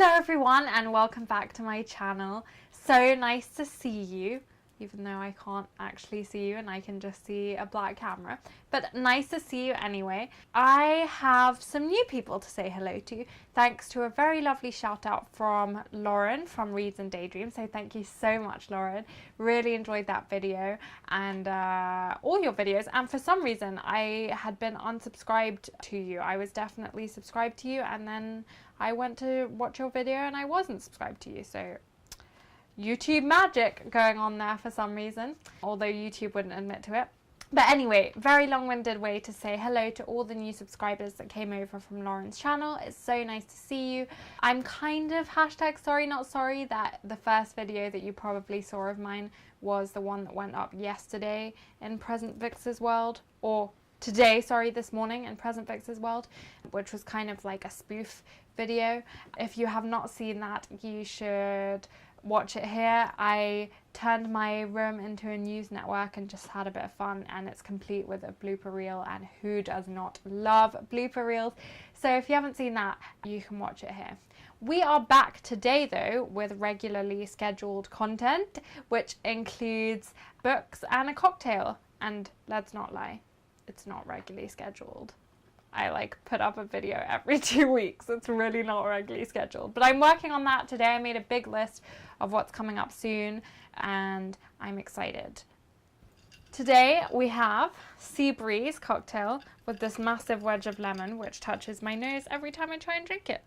Hello everyone and welcome back to my channel. So nice to see you, even though I can't actually see you and I can just see a black camera. But nice to see you anyway. I have some new people to say hello to, thanks to a very lovely shout out from Lauren from Reads and Daydreams. So thank you so much, Lauren. Really enjoyed that video and all your videos. And for some reason I had been unsubscribed to you. I was definitely subscribed to you and then I went to watch your video and I wasn't subscribed to you. So YouTube magic going on there for some reason, although YouTube wouldn't admit to it. But anyway, very long-winded way to say hello to all the new subscribers that came over from Lauren's channel. It's so nice to see you. I'm kind of #sorry not sorry that the first video that you probably saw of mine was the one that went up yesterday in Present Vix's World, or today, sorry, this morning in Present Vix's World, which was kind of like a spoof video. If you have not seen that, you should watch it here. I turned my room into a news network and just had a bit of fun, and it's complete with a blooper reel, and who does not love blooper reels? So if you haven't seen that, you can watch it here. We are back today though with regularly scheduled content, which includes books and a cocktail. And let's not lie, it's not regularly scheduled. I like put up a video every 2 weeks. It's really not regularly scheduled, but I'm working on that today. I made a big list of what's coming up soon and I'm excited. Today we have Sea Breeze cocktail with this massive wedge of lemon which touches my nose every time I try and drink it.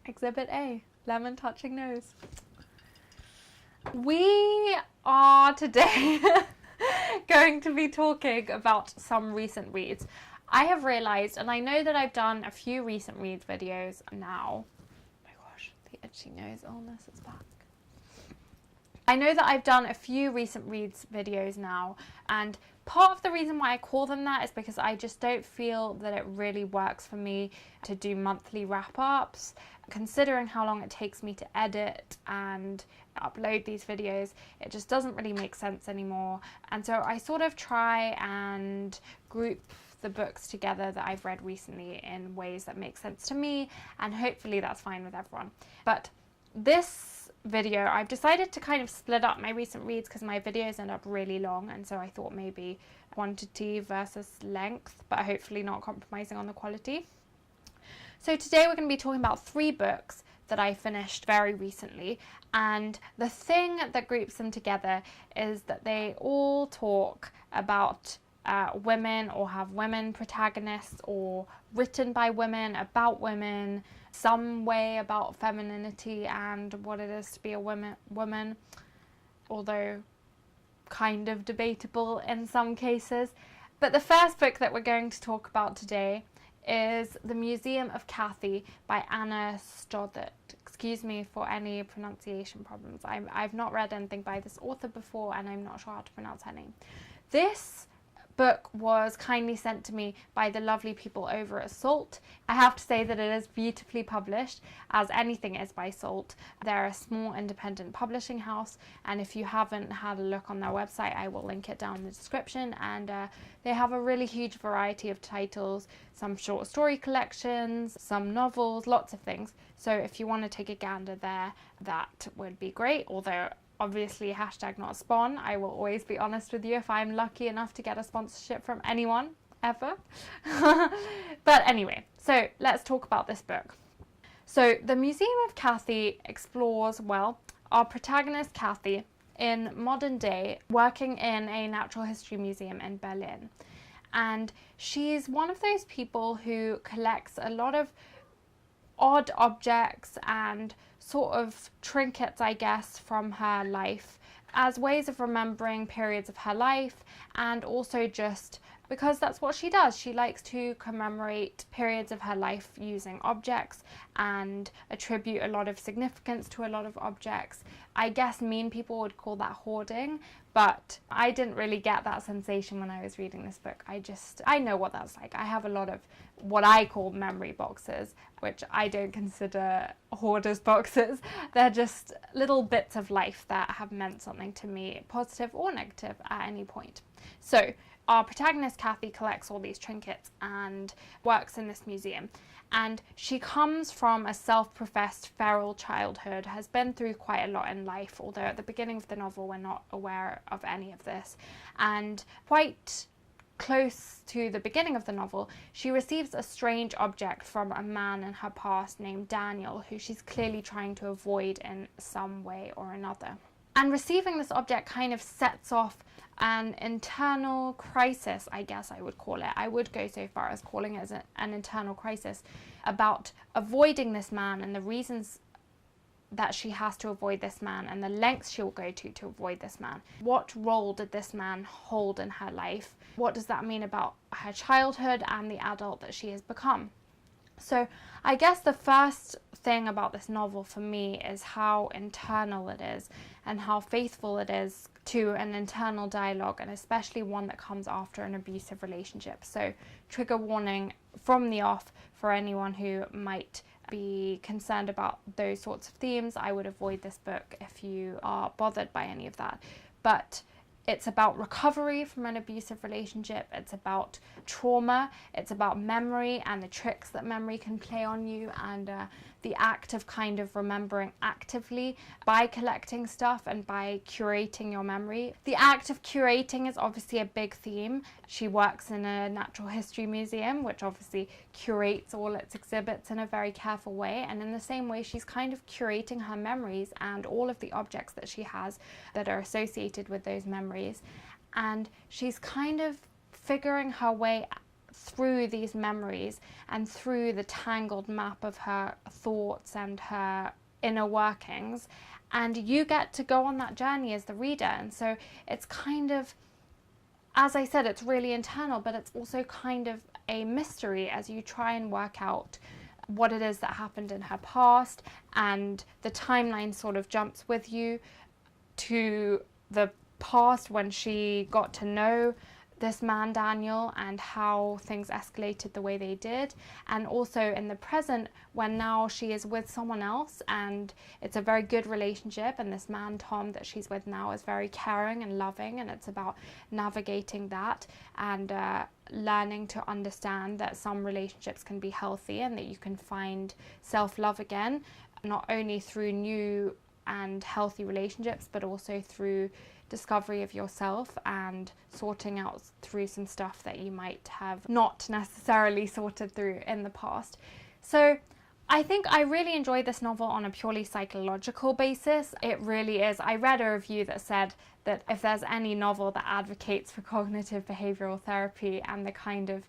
Exhibit A, lemon touching nose. We are today going to be talking about some recent reads. I have realised, and I know that I've done a few recent reads videos now. Oh my gosh, the itchy nose illness is back. I know that I've done a few recent reads videos now, and part of the reason why I call them that is because I just don't feel that it really works for me to do monthly wrap-ups. Considering how long it takes me to edit and upload these videos, it just doesn't really make sense anymore. And so I sort of try and group the books together that I've read recently in ways that make sense to me, and hopefully that's fine with everyone. But this video, I've decided to kind of split up my recent reads because my videos end up really long, and so I thought maybe quantity versus length, but hopefully not compromising on the quality. So today we're going to be talking about 3 books that I finished very recently, and the thing that groups them together is that they all talk about women, or have women protagonists, or written by women, about women, some way about femininity and what it is to be a woman, although kind of debatable in some cases. But the first book that we're going to talk about today is The Museum of Cathy by Anna Stothard. Excuse me for any pronunciation problems. I've not read anything by this author before and I'm not sure how to pronounce her name. This book was kindly sent to me by the lovely people over at Salt. I have to say that it is beautifully published, as anything is by Salt. They're a small independent publishing house, and if you haven't had a look on their website, I will link it down in the description. And they have a really huge variety of titles, some short story collections, some novels, lots of things. So if you want to take a gander there, that would be great. Although obviously #not spawn, I will always be honest with you if I'm lucky enough to get a sponsorship from anyone ever. But anyway, so let's talk about this book. So The Museum of Cathy explores, well, our protagonist Cathy in modern day, working in a natural history museum in Berlin. And she's one of those people who collects a lot of odd objects and sort of trinkets, I guess, from her life as ways of remembering periods of her life, and also just because that's what she does. She likes to commemorate periods of her life using objects and attribute a lot of significance to a lot of objects. I guess mean people would call that hoarding, but I didn't really get that sensation when I was reading this book. I know what that's like. I have a lot of what I call memory boxes, which I don't consider hoarders boxes. They're just little bits of life that have meant something to me, positive or negative, at any point. So our protagonist, Cathy, collects all these trinkets and works in this museum. And she comes from a self-professed feral childhood, has been through quite a lot in life, although at the beginning of the novel we're not aware of any of this. And quite close to the beginning of the novel, she receives a strange object from a man in her past named Daniel, who she's clearly trying to avoid in some way or another. And receiving this object kind of sets off an internal crisis, I guess I would call it. I would go so far as calling it an internal crisis about avoiding this man and the reasons that she has to avoid this man and the lengths she'll go to avoid this man. What role did this man hold in her life? What does that mean about her childhood and the adult that she has become? So I guess the first thing about this novel for me is how internal it is and how faithful it is to an internal dialogue, and especially one that comes after an abusive relationship. So trigger warning from the off for anyone who might be concerned about those sorts of themes. I would avoid this book if you are bothered by any of that. But it's about recovery from an abusive relationship, it's about trauma, it's about memory and the tricks that memory can play on you, and the act of kind of remembering actively by collecting stuff and by curating your memory. The act of curating is obviously a big theme. She works in a natural history museum, which obviously curates all its exhibits in a very careful way, and in the same way she's kind of curating her memories and all of the objects that she has that are associated with those memories, and she's kind of figuring her way through these memories and through the tangled map of her thoughts and her inner workings, and you get to go on that journey as the reader. And so it's kind of, as I said, it's really internal, but it's also kind of a mystery as you try and work out what it is that happened in her past, and the timeline sort of jumps with you to the past when she got to know this man Daniel and how things escalated the way they did, and also in the present when now she is with someone else and it's a very good relationship, and this man Tom that she's with now is very caring and loving, and it's about navigating that and learning to understand that some relationships can be healthy and that you can find self-love again, not only through new and healthy relationships but also through discovery of yourself and sorting out through some stuff that you might have not necessarily sorted through in the past. So I think I really enjoyed this novel on a purely psychological basis. It really is. I read a review that said that if there's any novel that advocates for cognitive behavioral therapy and the kind of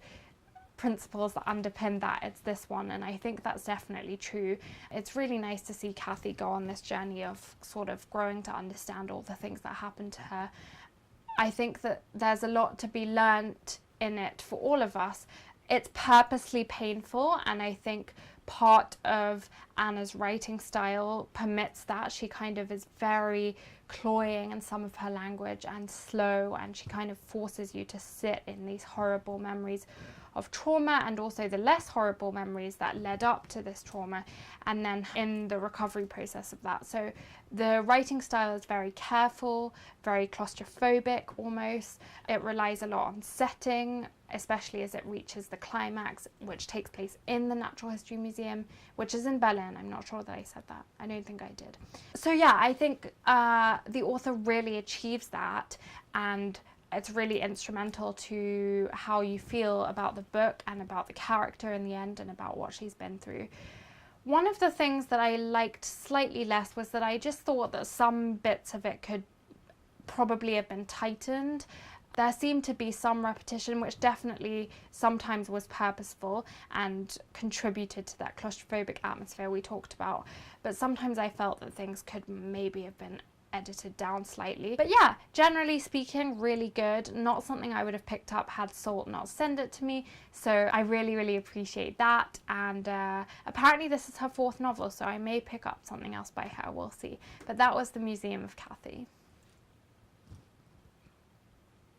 principles that underpin that, it's this one, and I think that's definitely true. It's really nice to see Cathy go on this journey of sort of growing to understand all the things that happened to her. I think that there's a lot to be learnt in it for all of us. It's purposely painful, and I think part of Anna's writing style permits that. She kind of is very cloying in some of her language and slow, and she kind of forces you to sit in these horrible memories of trauma and also the less horrible memories that led up to this trauma, and then in the recovery process of that. So the writing style is very careful, very claustrophobic almost. It relies a lot on setting, especially as it reaches the climax, which takes place in the Natural History Museum, which is in Berlin. I'm not sure that I said that. I don't think I did. So yeah, I think the author really achieves that, and it's really instrumental to how you feel about the book and about the character in the end and about what she's been through. One of the things that I liked slightly less was that I just thought that some bits of it could probably have been tightened. There seemed to be some repetition, which definitely sometimes was purposeful and contributed to that claustrophobic atmosphere we talked about. But sometimes I felt that things could maybe have been edited down slightly. But yeah, generally speaking, really good. Not something I would have picked up had Salt not sent it to me. So I really, really appreciate that. And apparently this is her 4th novel, so I may pick up something else by her, we'll see. But that was The Museum of Cathy.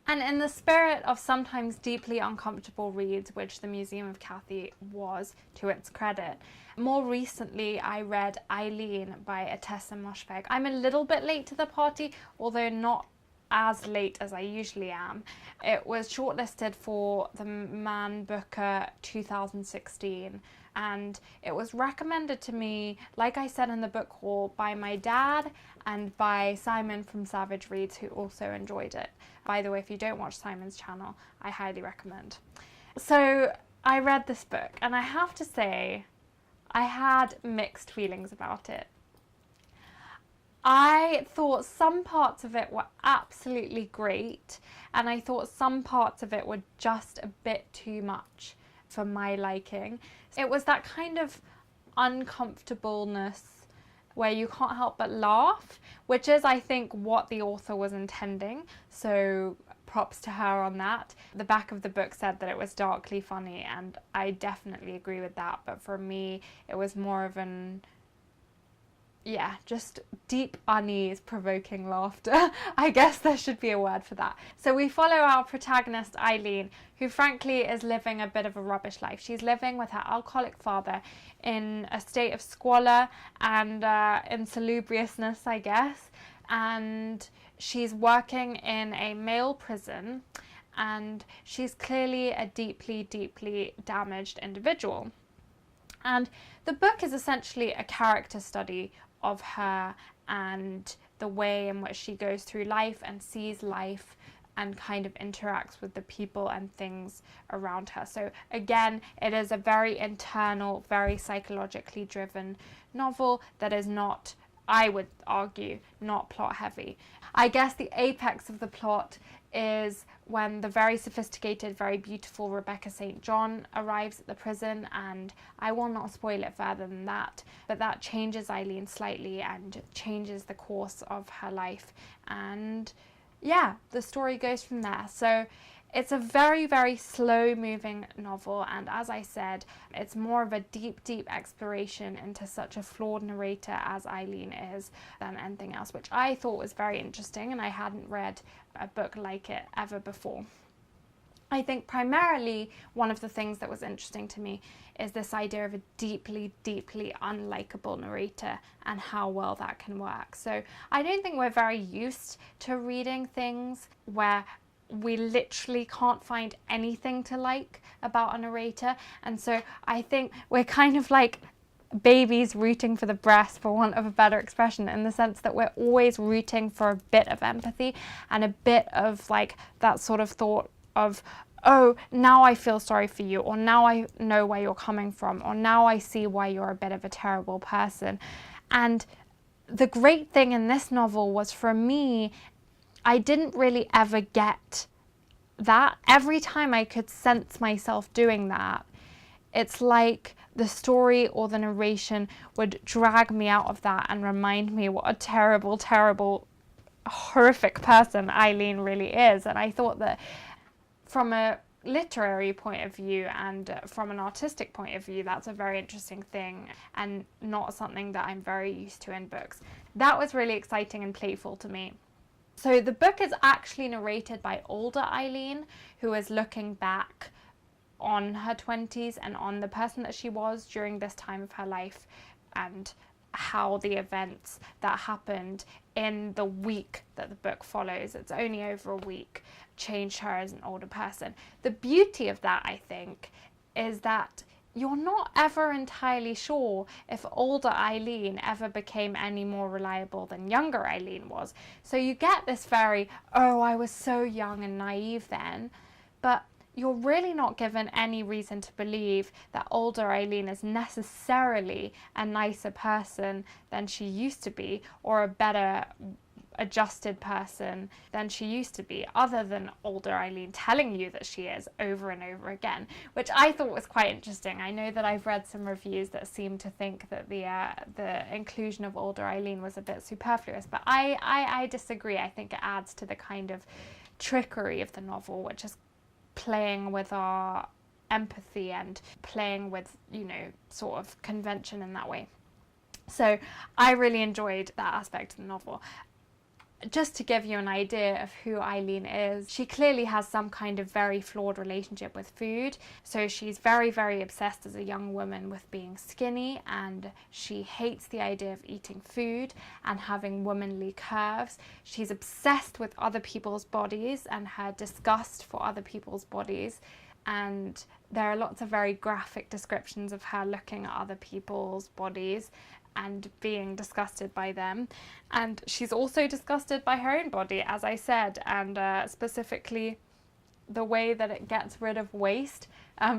And in the spirit of sometimes deeply uncomfortable reads, which The Museum of Cathy was, to its credit, more recently I read Eileen by Ottessa Moshfegh. I'm a little bit late to the party, although not as late as I usually am. It was shortlisted for the Man Booker 2016, and it was recommended to me, like I said in the book haul, by my dad and by Simon from Savage Reads, who also enjoyed it. By the way, if you don't watch Simon's channel, I highly recommend. So I read this book, and I have to say, I had mixed feelings about it. I thought some parts of it were absolutely great, and I thought some parts of it were just a bit too much for my liking. It was that kind of uncomfortableness where you can't help but laugh, which is, I think, what the author was intending. So props to her on that. The back of the book said that it was darkly funny, and I definitely agree with that. But for me, it was more of just deep unease provoking laughter. I guess there should be a word for that. So we follow our protagonist Eileen, who frankly is living a bit of a rubbish life. She's living with her alcoholic father in a state of squalor and insalubriousness, I guess. And she's working in a male prison, and she's clearly a deeply, deeply damaged individual. And the book is essentially a character study of her and the way in which she goes through life and sees life and kind of interacts with the people and things around her. So again, it is a very internal, very psychologically driven novel that is not, I would argue, not plot heavy. I guess the apex of the plot is when the very sophisticated, very beautiful Rebecca St. John arrives at the prison, and I will not spoil it further than that, but that changes Eileen slightly and changes the course of her life, and yeah, the story goes from there. So it's a very, very slow moving novel, and as I said, it's more of a deep, deep exploration into such a flawed narrator as Eileen is than anything else, which I thought was very interesting, and I hadn't read a book like it ever before. I think primarily one of the things that was interesting to me is this idea of a deeply, deeply unlikable narrator and how well that can work. So I don't think we're very used to reading things where we literally can't find anything to like about a narrator, and so I think we're kind of like babies rooting for the breast, for want of a better expression, in the sense that we're always rooting for a bit of empathy and a bit of like that sort of thought of, oh, now I feel sorry for you, or now I know where you're coming from, or now I see why you're a bit of a terrible person. And the great thing in this novel was, for me, I didn't really ever get that. Every time I could sense myself doing that, it's like the story or the narration would drag me out of that and remind me what a terrible, terrible, horrific person Eileen really is. And I thought that from a literary point of view and from an artistic point of view, that's a very interesting thing and not something that I'm very used to in books. That was really exciting and playful to me. So the book is actually narrated by older Eileen, who is looking back on her 20s and on the person that she was during this time of her life, and how the events that happened in the week that the book follows, it's only over a week, changed her as an older person. The beauty of that, I think, is that you're not ever entirely sure if older Eileen ever became any more reliable than younger Eileen was. So you get this very, oh, I was so young and naive then, but you're really not given any reason to believe that older Eileen is necessarily a nicer person than she used to be, or a better adjusted person than she used to be, other than older Eileen telling you that she is over and over again, which I thought was quite interesting. I know that I've read some reviews that seem to think that the inclusion of older Eileen was a bit superfluous, but I disagree. I think it adds to the kind of trickery of the novel, which is playing with our empathy and playing with, you know, sort of convention in that way. So I really enjoyed that aspect of the novel. just to give you an idea of who Eileen is, she clearly has some kind of very flawed relationship with food. So she's very, very obsessed as a young woman with being skinny, and she hates the idea of eating food and having womanly curves. She's obsessed with other people's bodies and her disgust for other people's bodies. And there are lots of very graphic descriptions of her looking at other people's bodies and being disgusted by them. And she's also disgusted by her own body, as I said, and specifically the way that it gets rid of waste.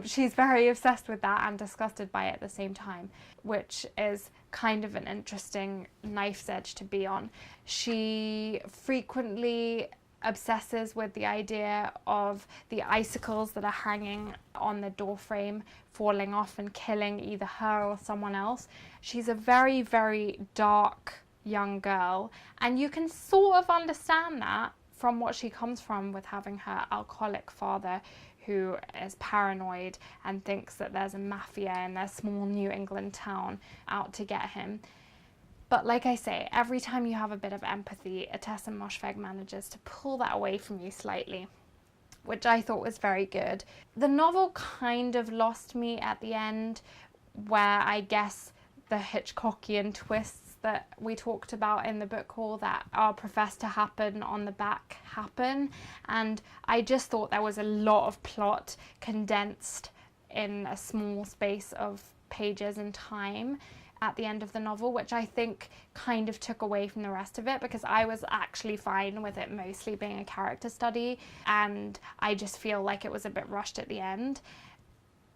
She's very obsessed with that and disgusted by it at the same time, which is kind of an interesting knife's edge to be on. She frequently obsesses with the idea of the icicles that are hanging on the doorframe falling off and killing either her or someone else. She's a very, very dark young girl, and you can sort of understand that from what she comes from, with having her alcoholic father who is paranoid and thinks that there's a mafia in their small New England town out to get him. But like I say, every time you have a bit of empathy, Ottessa Moshfegh manages to pull that away from you slightly, which I thought was very good. The novel kind of lost me at the end, where I guess the Hitchcockian twists that we talked about in the book haul that are professed to happen on the back happen. And I just thought there was a lot of plot condensed in a small space of pages and time at the end of the novel, which I think kind of took away from the rest of it, because I was actually fine with it mostly being a character study, and I just feel like it was a bit rushed at the end.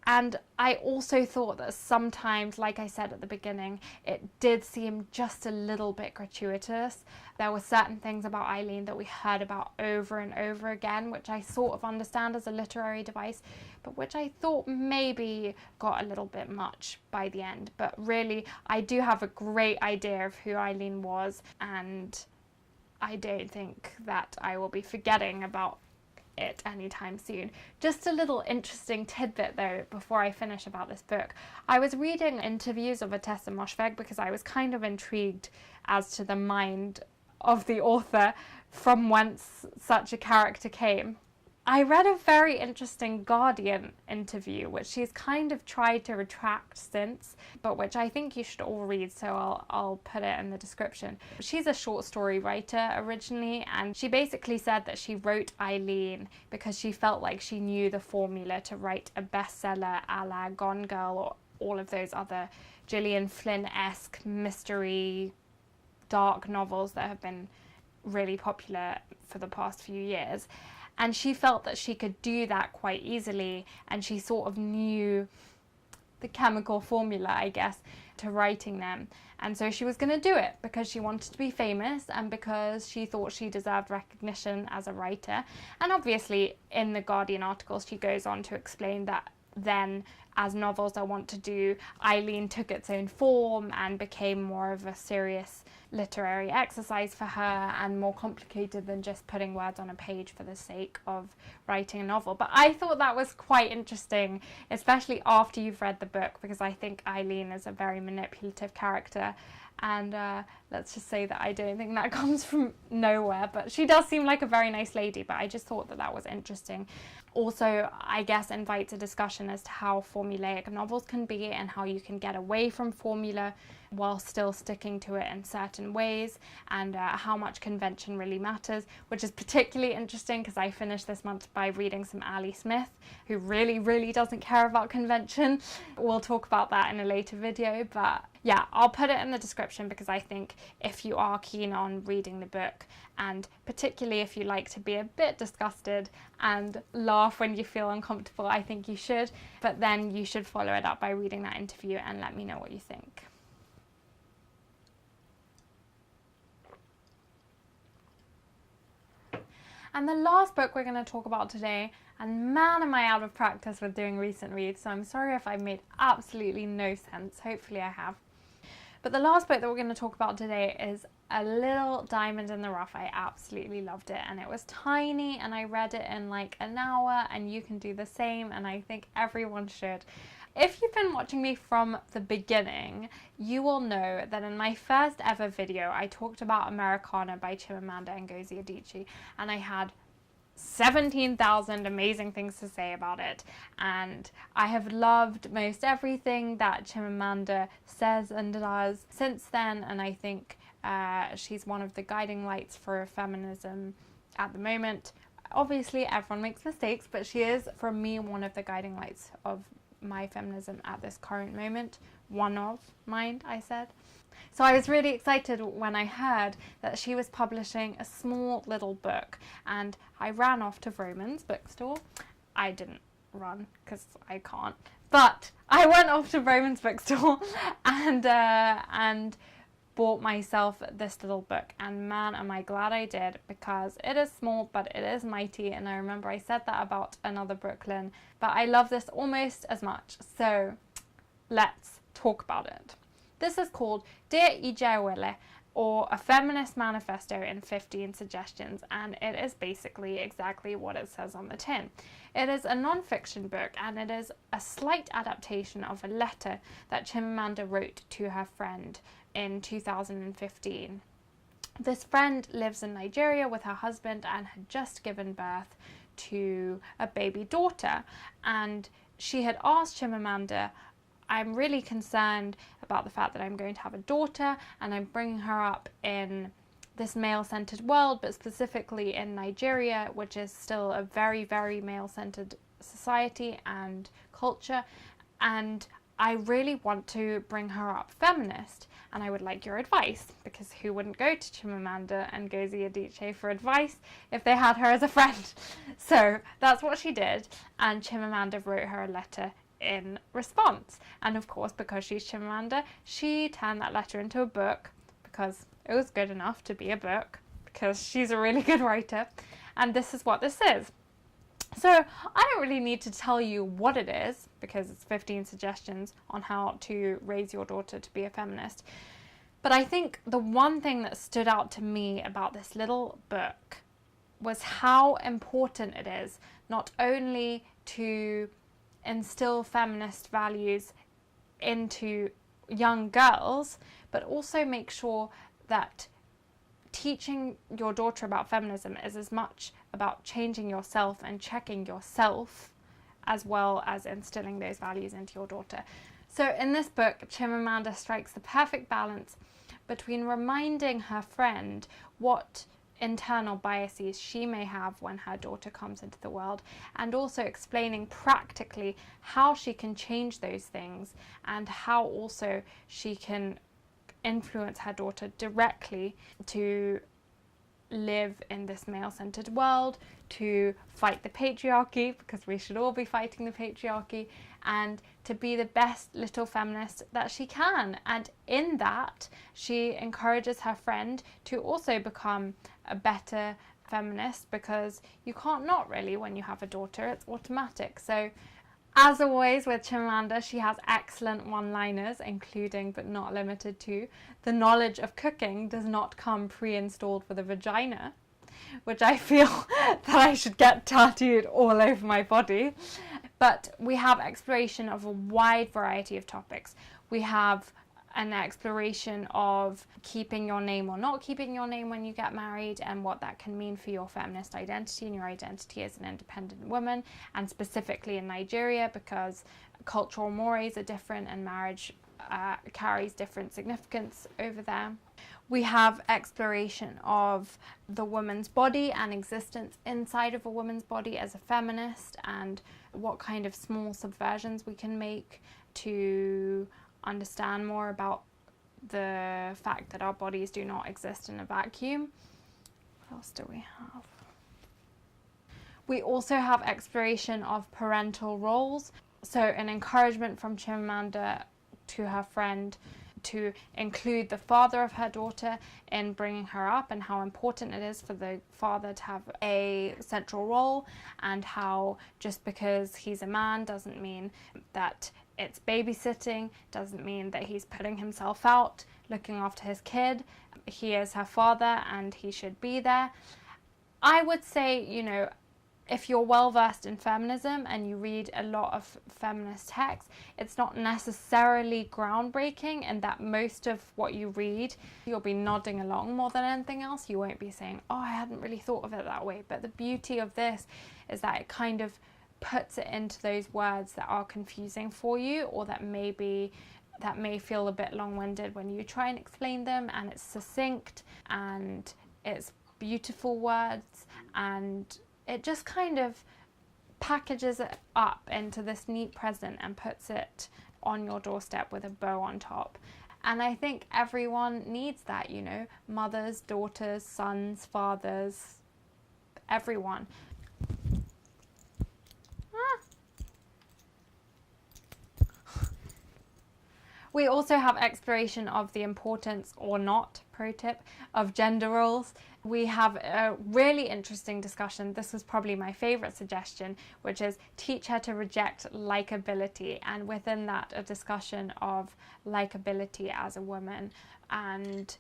And I also thought that sometimes, like I said at the beginning, it did seem just a little bit gratuitous. There were certain things about Eileen that we heard about over and over again, which I sort of understand as a literary device, but which I thought maybe got a little bit much by the end. But really, I do have a great idea of who Eileen was, and I don't think that I will be forgetting about it anytime soon. Just a little interesting tidbit though before I finish about this book. I was reading interviews of Ottessa Moshfegh because I was kind of intrigued as to the mind of the author from whence such a character came. I read a very interesting Guardian interview, which she's kind of tried to retract since, but which I think you should all read, so I'll put it in the description. She's a short story writer originally, and she basically said that she wrote Eileen because she felt like she knew the formula to write a bestseller a la Gone Girl or all of those other Gillian Flynn-esque mystery dark novels that have been really popular for the past few years. And she felt that she could do that quite easily, and she sort of knew the chemical formula, I guess, to writing them. And so she was going to do it because she wanted to be famous and because she thought she deserved recognition as a writer. And obviously, in the Guardian article, she goes on to explain that then, as novels I want to do, Eileen took its own form and became more of a serious literary exercise for her and more complicated than just putting words on a page for the sake of writing a novel. But I thought that was quite interesting, especially after you've read the book, because I think Eileen is a very manipulative character, and let's just say that I don't think that comes from nowhere, but she does seem like a very nice lady. But I just thought that that was interesting. Also, I guess, invites a discussion as to how formulaic novels can be and how you can get away from formula while still sticking to it in certain ways, and how much convention really matters, which is particularly interesting because I finished this month by reading some Ali Smith, who really, really doesn't care about convention. We'll talk about that in a later video, but yeah, I'll put it in the description because I think if you are keen on reading the book, and particularly if you like to be a bit disgusted and laugh when you feel uncomfortable, I think you should. But then you should follow it up by reading that interview and let me know what you think. And the last book we're going to talk about today, and man am I out of practice with doing recent reads, so I'm sorry if I've made absolutely no sense. Hopefully I have. But the last book that we're going to talk about today is a little diamond in the rough. I absolutely loved it, and it was tiny, and I read it in like an hour, and you can do the same, and I think everyone should. If you've been watching me from the beginning, you will know that in my first ever video, I talked about Americana by Chimamanda and Ngozi Adichie, and I had 17,000 amazing things to say about it, and I have loved most everything that Chimamanda says and does since then, and I think she's one of the guiding lights for feminism at the moment. Obviously everyone makes mistakes, but she is, for me, one of the guiding lights of my feminism at this current moment. One of, mind, I said. So I was really excited when I heard that she was publishing a small little book, and I ran off to Vroman's bookstore. I didn't run because I can't, but I went off to Vroman's bookstore and bought myself this little book, and man, am I glad I did, because it is small but it is mighty, and I remember I said that about Another Brooklyn, but I love this almost as much, so let's talk about it. This is called Dear Ijaewele, or A Feminist Manifesto in 15 Suggestions, and it is basically exactly what it says on the tin. It is a non-fiction book, and it is a slight adaptation of a letter that Chimamanda wrote to her friend in 2015. This friend lives in Nigeria with her husband and had just given birth to a baby daughter, and she had asked Chimamanda, I'm really concerned about the fact that I'm going to have a daughter and I'm bringing her up in this male-centered world, but specifically in Nigeria, which is still a very, very male-centered society and culture, and I really want to bring her up feminist, and I would like your advice, because who wouldn't go to Chimamanda and Ngozi Adichie for advice if they had her as a friend? So that's what she did, and Chimamanda wrote her a letter in response, and of course, because she's Chimamanda, she turned that letter into a book, because it was good enough to be a book, because she's a really good writer, and this is what this is. So I don't really need to tell you what it is, because it's 15 suggestions on how to raise your daughter to be a feminist, but I think the one thing that stood out to me about this little book was how important it is not only to instill feminist values into young girls, but also make sure that teaching your daughter about feminism is as much about changing yourself and checking yourself, as well as instilling those values into your daughter. So in this book, Chimamanda strikes the perfect balance between reminding her friend what internal biases she may have when her daughter comes into the world, and also explaining practically how she can change those things and how also she can influence her daughter directly to live in this male-centered world, to fight the patriarchy, because we should all be fighting the patriarchy, and to be the best little feminist that she can. And in that, she encourages her friend to also become a better feminist, because you can't not really when you have a daughter, it's automatic. So as always with Chimamanda, she has excellent one-liners, including but not limited to, the knowledge of cooking does not come pre-installed with a vagina, which I feel that I should get tattooed all over my body. But we have exploration of a wide variety of topics. We have an exploration of keeping your name or not keeping your name when you get married, and what that can mean for your feminist identity and your identity as an independent woman, and specifically in Nigeria, because cultural mores are different and marriage carries different significance over there. We have exploration of the woman's body and existence inside of a woman's body as a feminist, and what kind of small subversions we can make to understand more about the fact that our bodies do not exist in a vacuum. What else do we have? We also have exploration of parental roles, so an encouragement from Chimamanda to her friend to include the father of her daughter in bringing her up, and how important it is for the father to have a central role, and how just because he's a man doesn't mean that it's babysitting, doesn't mean that he's putting himself out looking after his kid. He is her father and he should be there. I would say, you know, if you're well versed in feminism and you read a lot of feminist texts, it's not necessarily groundbreaking, and that most of what you read, you'll be nodding along more than anything else. You won't be saying, oh, I hadn't really thought of it that way. But the beauty of this is that it kind of puts it into those words that are confusing for you, or that may feel a bit long-winded when you try and explain them, and it's succinct and it's beautiful words, and it just kind of packages it up into this neat present and puts it on your doorstep with a bow on top. And I think everyone needs that, you know, mothers, daughters, sons, fathers, everyone. We also have exploration of the importance or not, pro tip, of gender roles. We have a really interesting discussion. This was probably my favorite suggestion, which is teach her to reject likability. And within that, a discussion of likability as a woman and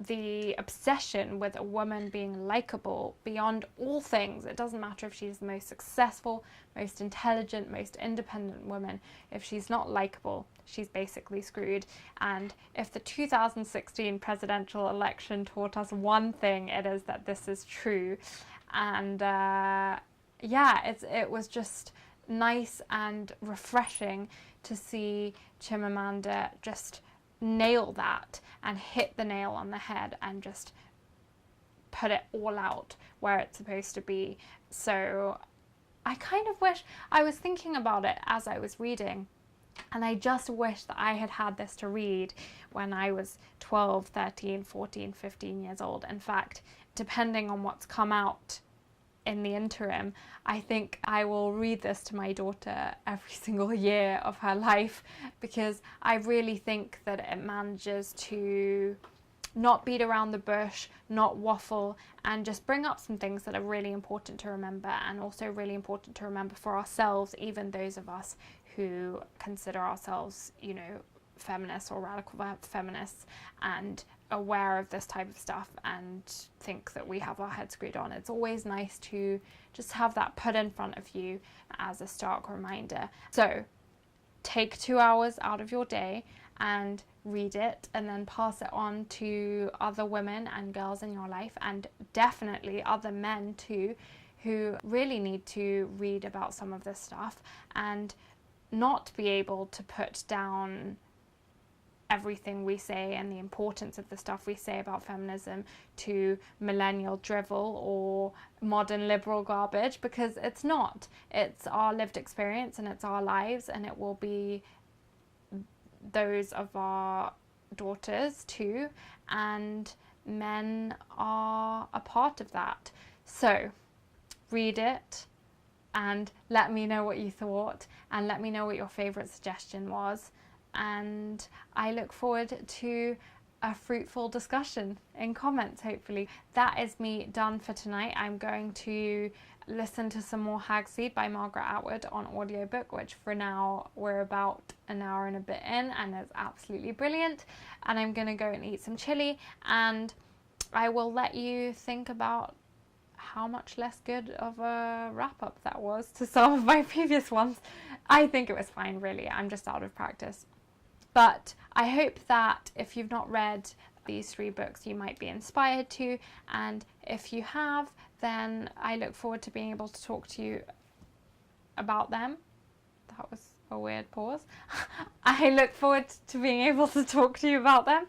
the obsession with a woman being likable beyond all things. It doesn't matter if she's the most successful, most intelligent, most independent woman. If she's not likable, she's basically screwed. And if the 2016 presidential election taught us one thing, it is that this is true. And yeah, it was just nice and refreshing to see Chimamanda just nail that and hit the nail on the head and just put it all out where it's supposed to be. So I kind of wish, I was thinking about it as I was reading, and I just wish that I had had this to read when I was 12, 13, 14, 15 years old. In fact, depending on what's come out in the interim, I think I will read this to my daughter every single year of her life, because I really think that it manages to not beat around the bush, not waffle, and just bring up some things that are really important to remember, and also really important to remember for ourselves, even those of us who consider ourselves, you know, feminists or radical feminists, and aware of this type of stuff and think that we have our head screwed on. It's always nice to just have that put in front of you as a stark reminder. So take 2 hours out of your day and read it, and then pass it on to other women and girls in your life, and definitely other men too, who really need to read about some of this stuff and not be able to put down everything we say and the importance of the stuff we say about feminism to millennial drivel or modern liberal garbage, because it's not. It's our lived experience and it's our lives, and it will be those of our daughters too, and men are a part of that. So read it and let me know what you thought, and let me know what your favourite suggestion was. And I look forward to a fruitful discussion in comments, hopefully. That is me done for tonight. I'm going to listen to some more Hagseed by Margaret Atwood on audiobook, which for now we're about an hour and a bit in, and it's absolutely brilliant. And I'm going to go and eat some chili, and I will let you think about how much less good of a wrap-up that was to some of my previous ones. I think it was fine, really. I'm just out of practice. But I hope that if you've not read these 3 books, you might be inspired to. And if you have, then I look forward to being able to talk to you about them. That was a weird pause. I look forward to being able to talk to you about them.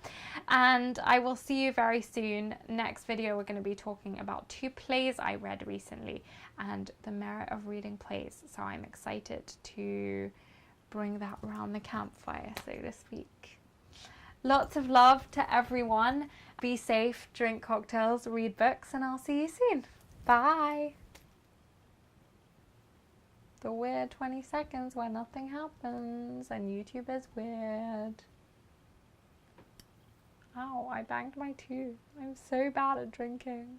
And I will see you very soon. Next video, we're going to be talking about 2 plays I read recently and the merit of reading plays. So I'm excited to bring that around the campfire, so to speak. Lots of love to everyone. Be safe, drink cocktails, read books, and I'll see you soon. Bye. The weird 20 seconds where nothing happens and YouTube is weird. Ow, I banged my tooth. I'm so bad at drinking.